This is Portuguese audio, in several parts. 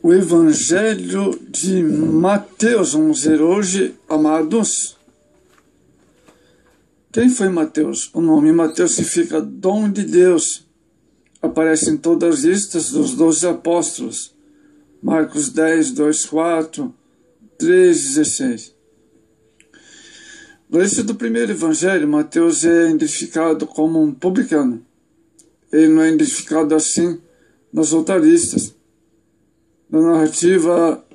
O Evangelho de Mateus, vamos ver hoje, amados. Quem foi Mateus? O nome Mateus significa dom de Deus. Aparece em todas as listas dos 12 apóstolos. Marcos 10, 2, 4, 3, 16. No início do primeiro evangelho, Mateus é identificado como um publicano. Ele não é identificado assim nas outras listas. Na narrativa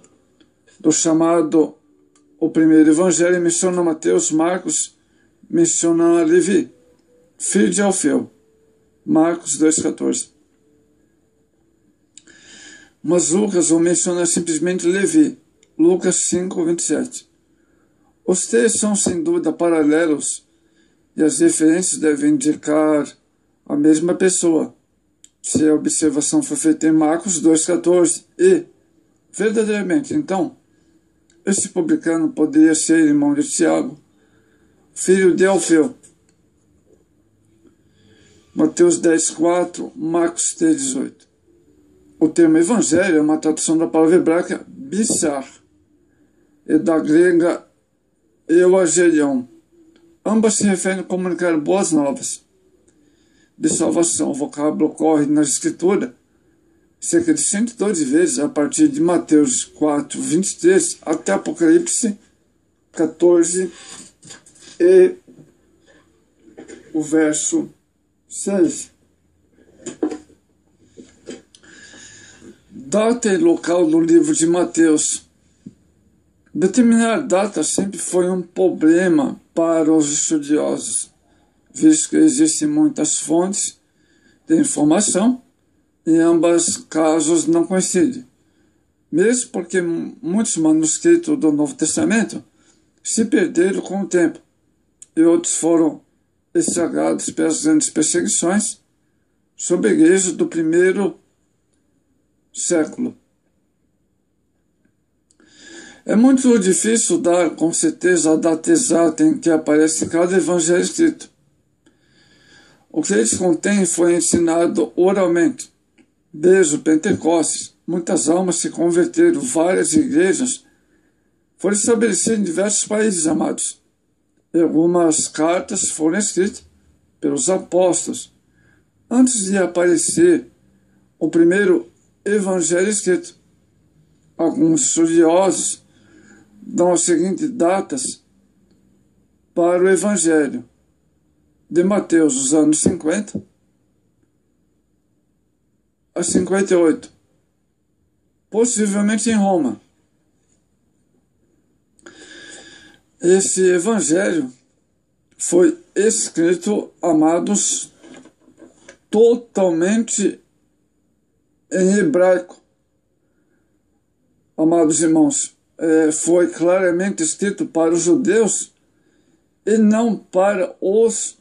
do chamado o primeiro evangelho, menciona Mateus, Marcos menciona Levi, filho de Alfeu, Marcos 2,14. Mas Lucas o menciona simplesmente Levi, Lucas 5,27. Os textos são sem dúvida paralelos e as referências devem indicar a mesma pessoa. Se a observação foi feita em Marcos 2,14 e, verdadeiramente, então, esse publicano poderia ser irmão de Tiago, filho de Alfeu. Mateus 10,4, Marcos 3,18. O termo evangelho é uma tradução da palavra hebraica bissar e da grega euangelion. Ambas se referem a comunicar boas novas de salvação. O vocábulo ocorre na Escritura cerca de 112 vezes a partir de Mateus 4, 23 até Apocalipse 14 e o verso 6. Data e local do livro de Mateus. Determinar data sempre foi um problema para os estudiosos, visto que existem muitas fontes de informação e ambos casos não coincidem. Mesmo porque muitos manuscritos do Novo Testamento se perderam com o tempo e outros foram estragados pelas grandes perseguições sobre a igreja do primeiro século. É muito difícil dar com certeza a data exata em que aparece cada evangelho escrito. O que eles contêm foi ensinado oralmente. Desde o Pentecostes, muitas almas se converteram, várias igrejas foram estabelecidas em diversos países, amados. E algumas cartas foram escritas pelos apóstolos antes de aparecer o primeiro evangelho escrito. Alguns estudiosos dão as seguintes datas para o evangelho de Mateus, dos anos 50 a 58, possivelmente em Roma. Esse evangelho foi escrito, amados, totalmente em hebraico. Amados irmãos, foi claramente escrito para os judeus e não para os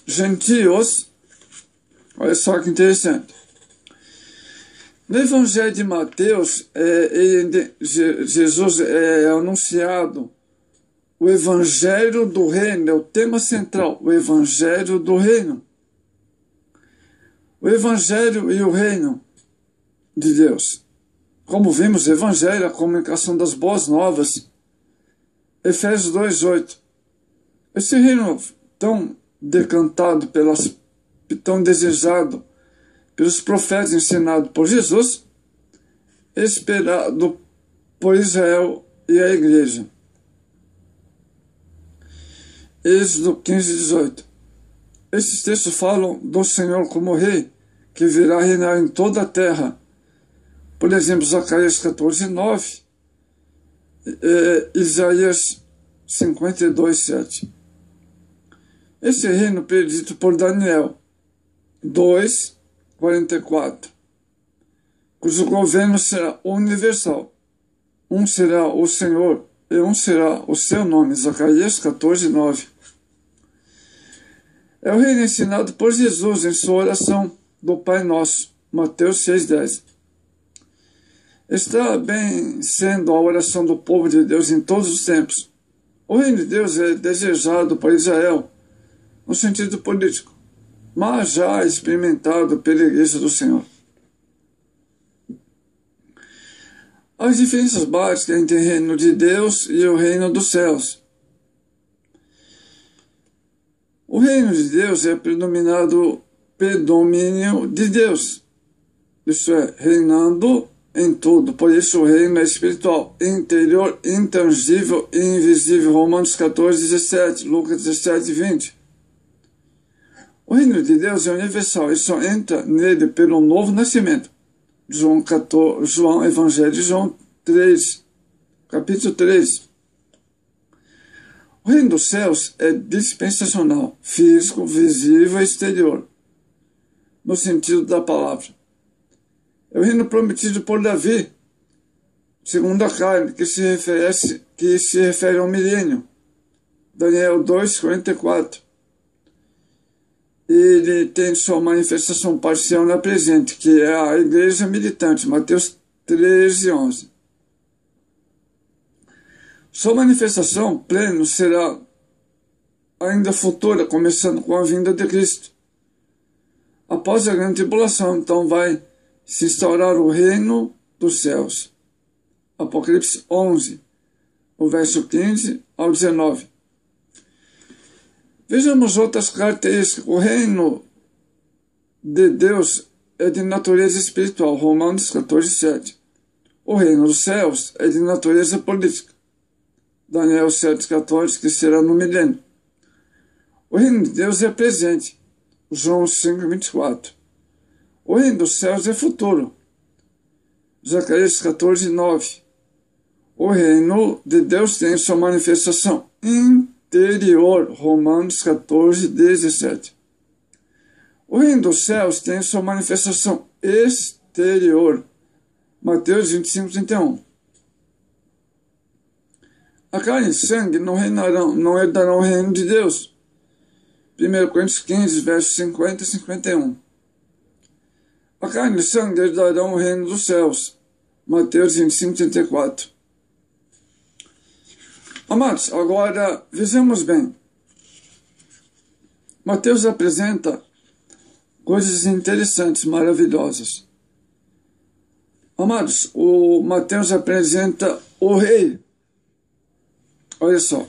gentios. Olha só que interessante. No Evangelho de Mateus, Jesus é anunciado o Evangelho do Reino, é o tema central, o Evangelho do Reino. O Evangelho e o Reino de Deus. Como vimos, o Evangelho, a comunicação das boas novas. Efésios 2,8. Esse reino tão decantado, tão desejado pelos profetas, ensinado por Jesus, esperado por Israel e a igreja. Êxodo 15, 18. Esses textos falam do Senhor como Rei, que virá reinar em toda a terra. Por exemplo, Zacarias 14, 9, Isaías 52, 7. Esse reino predito por Daniel 2, 44, cujo governo será universal. Um será o Senhor e um será o seu nome. Zacarias 14, 9. É o reino ensinado por Jesus em sua oração do Pai Nosso, Mateus 6, 10. Está bem sendo a oração do povo de Deus em todos os tempos. O reino de Deus é desejado por Israel, no sentido político, mas já experimentado pela igreja do Senhor. As diferenças básicas entre o reino de Deus e o reino dos céus. O reino de Deus é predomínio de Deus, isso é, reinando em tudo. Por isso o reino é espiritual, interior, intangível e invisível. Romanos 14, 17, Lucas 17, 20. O reino de Deus é universal e só entra nele pelo novo nascimento. Evangelho de João 3, capítulo 3. O reino dos céus é dispensacional, físico, visível e exterior, no sentido da palavra. É o reino prometido por Davi, segundo a carne, que se refere ao milênio. Daniel 2, 44. Ele tem sua manifestação parcial na presente, que é a igreja militante, Mateus 13, 11. Sua manifestação plena será ainda futura, começando com a vinda de Cristo. Após a grande tribulação, então vai se instaurar o reino dos céus. Apocalipse 11, o verso 15 ao 19. Vejamos outras características. O reino de Deus é de natureza espiritual, Romanos 14, 7. O reino dos céus é de natureza política, Daniel 7, 14, que será no milênio. O reino de Deus é presente, João 5, 24. O reino dos céus é futuro, Zacarias 14, 9. O reino de Deus tem sua manifestação interior, Romanos 14, 17. O reino dos céus tem sua manifestação exterior, Mateus 25, 31. A carne e sangue não herdarão o reino de Deus. 1 Coríntios 15, versos 50 e 51. A carne e sangue herdarão o reino dos céus. Mateus 25, 34. Amados, agora vejamos bem. Mateus apresenta coisas interessantes, maravilhosas. Amados, o Mateus apresenta o rei. Olha só,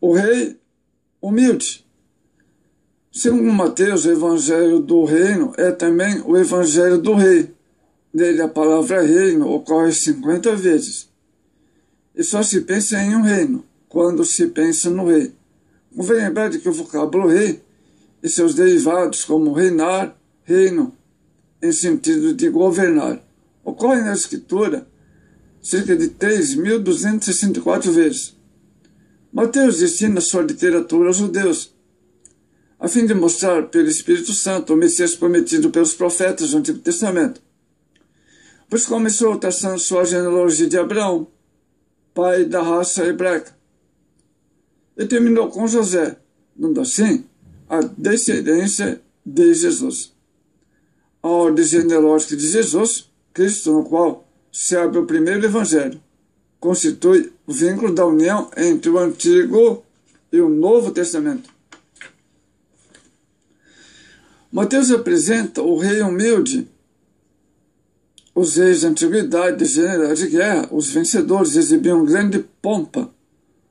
o rei humilde. Segundo Mateus, o evangelho do reino é também o evangelho do rei. Nele a palavra reino ocorre 50 vezes. E só se pensa em um reino, quando se pensa no rei. Convém lembrar de que o vocábulo rei e seus derivados, como reinar, reino, em sentido de governar, ocorrem na Escritura cerca de 3.264 vezes. Mateus destina sua literatura aos judeus, a fim de mostrar pelo Espírito Santo o Messias prometido pelos profetas do Antigo Testamento. Pois começou traçando sua genealogia de Abraão, pai da raça hebraica, e terminou com José, dando assim a descendência de Jesus. A ordem genealógica de Jesus, Cristo, no qual se abre o primeiro evangelho, constitui o vínculo da união entre o Antigo e o Novo Testamento. Mateus apresenta o rei humilde, os reis da antiguidade, generais de guerra, os vencedores exibiam grande pompa,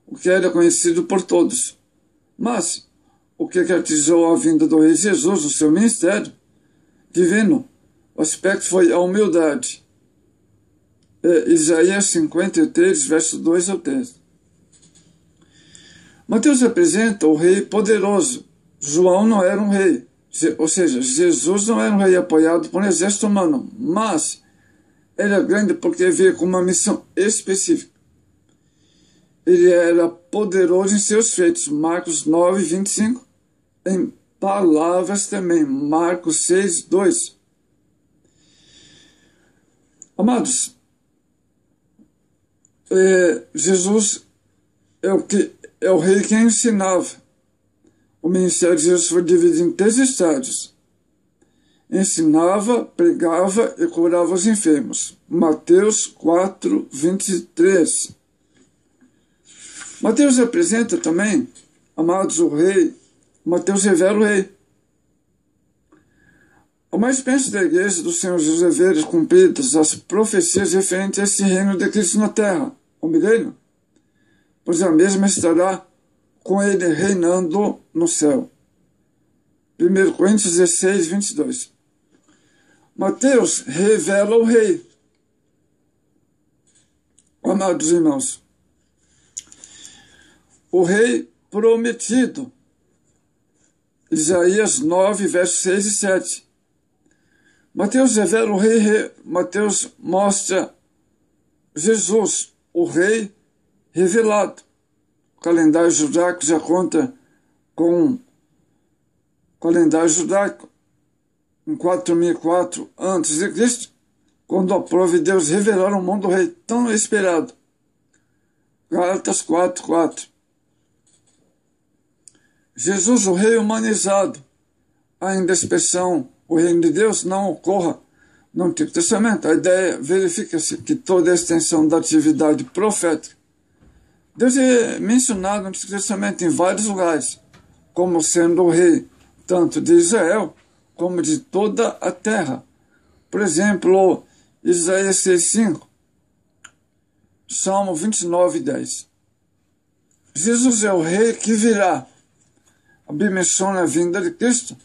o que era conhecido por todos. Mas o que caracterizou a vinda do rei Jesus no seu ministério divino, o aspecto foi a humildade. Isaías 53, verso 2 ao 3. Mateus apresenta o rei poderoso. João não era um rei, ou seja, Jesus não era um rei apoiado por um exército humano, mas era grande porque veio com uma missão específica. Ele era poderoso em seus feitos, Marcos 9, 25, em palavras também, Marcos 6, 2. Amados, Jesus é o rei que ensinava. O ministério de Jesus foi dividido em 3 estágios. Ensinava, pregava e curava os enfermos. Mateus 4, 23. Mateus apresenta também, amados, o rei. Mateus revela o rei. mais penso da igreja do Senhor Jesus é ver cumpridas as profecias referentes a esse reino de Cristo na terra, o milênio, pois a mesma estará com ele reinando no céu. 1 Coríntios 16, 22. Mateus revela o rei. Amados irmãos, o rei prometido. Isaías 9, versos 6 e 7. Mateus revela o rei, Mateus mostra Jesus, o rei revelado. O calendário judaico já conta com o calendário judaico em 4004 a.C., quando aprove Deus revelar ao mundo o rei tão esperado. Gálatas 4:4. Jesus, o rei humanizado, ainda a expressão o reino de Deus não ocorra no Antigo Testamento. A ideia verifica-se que toda a extensão da atividade profética. Deus é mencionado no Antigo Testamento em vários lugares, como sendo o rei tanto de Israel como de toda a terra. Por exemplo, Isaías 6:5, Salmo 29:10. Jesus é o rei que virá. A Bíblia menciona a vinda de Cristo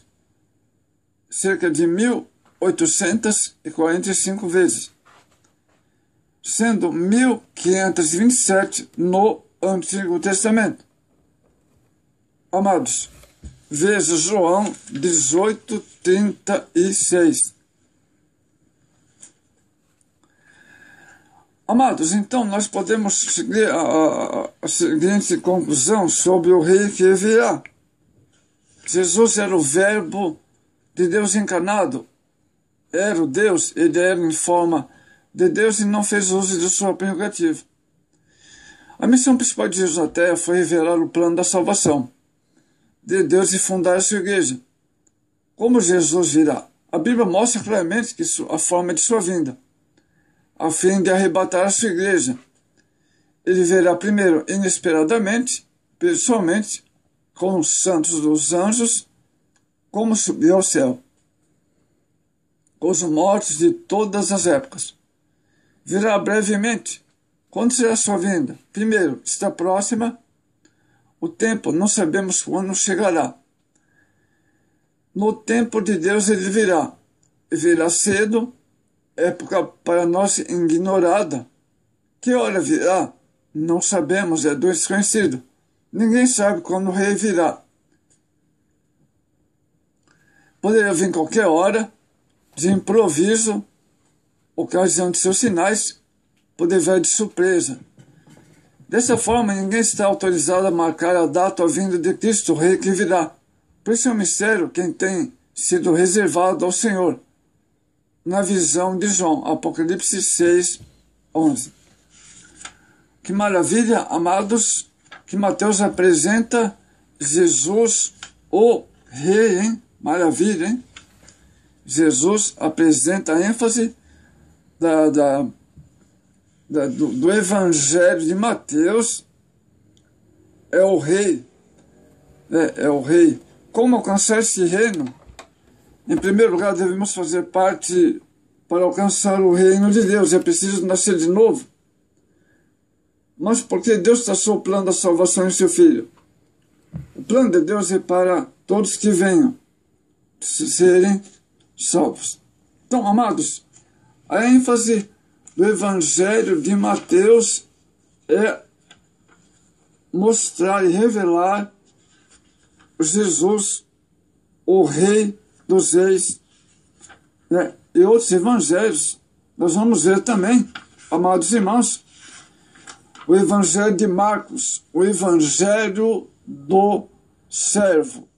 cerca de 1845 vezes, sendo 1527 no Antigo Testamento. Amados, veja João 18:36. Amados, então nós podemos seguir a seguinte conclusão sobre o rei que virá. Jesus era o verbo de Deus encarnado, era o Deus, ele era em forma de Deus e não fez uso de sua prerrogativa. A missão principal de Jesus na terra foi revelar o plano da salvação de Deus e fundar a sua igreja. Como Jesus virá? A Bíblia mostra claramente que a forma de sua vinda, a fim de arrebatar a sua igreja. Ele virá primeiro inesperadamente, pessoalmente, com os santos dos anjos, como subiu ao céu, com os mortos de todas as épocas. Virá brevemente. Quando será sua vinda? Primeiro, está próxima. O tempo, não sabemos quando chegará. No tempo de Deus ele virá. Virá cedo, época para nós ignorada. Que hora virá? Não sabemos, é do desconhecido. Ninguém sabe quando o rei virá. Poderia vir qualquer hora, de improviso, ocasião de seus sinais, poderia vir de surpresa. Dessa forma, ninguém está autorizado a marcar a data da vinda de Cristo, o rei que virá. Por isso é um mistério quem tem sido reservado ao Senhor. Na visão de João, Apocalipse 6:11. Que maravilha, amados, que Mateus apresenta Jesus, o rei, hein? Maravilha, hein? Jesus apresenta a ênfase do Evangelho de Mateus. É o rei. É o rei. Como alcançar esse reino? Em primeiro lugar, devemos fazer parte para alcançar o reino de Deus. É preciso nascer de novo. Mas porque Deus traçou o plano da salvação em seu Filho? O plano de Deus é para todos que venham serem salvos. Então, amados, a ênfase do Evangelho de Mateus é mostrar e revelar Jesus, o Rei dos Reis, né? E outros evangelhos nós vamos ver também, amados irmãos, o Evangelho de Marcos, o Evangelho do servo.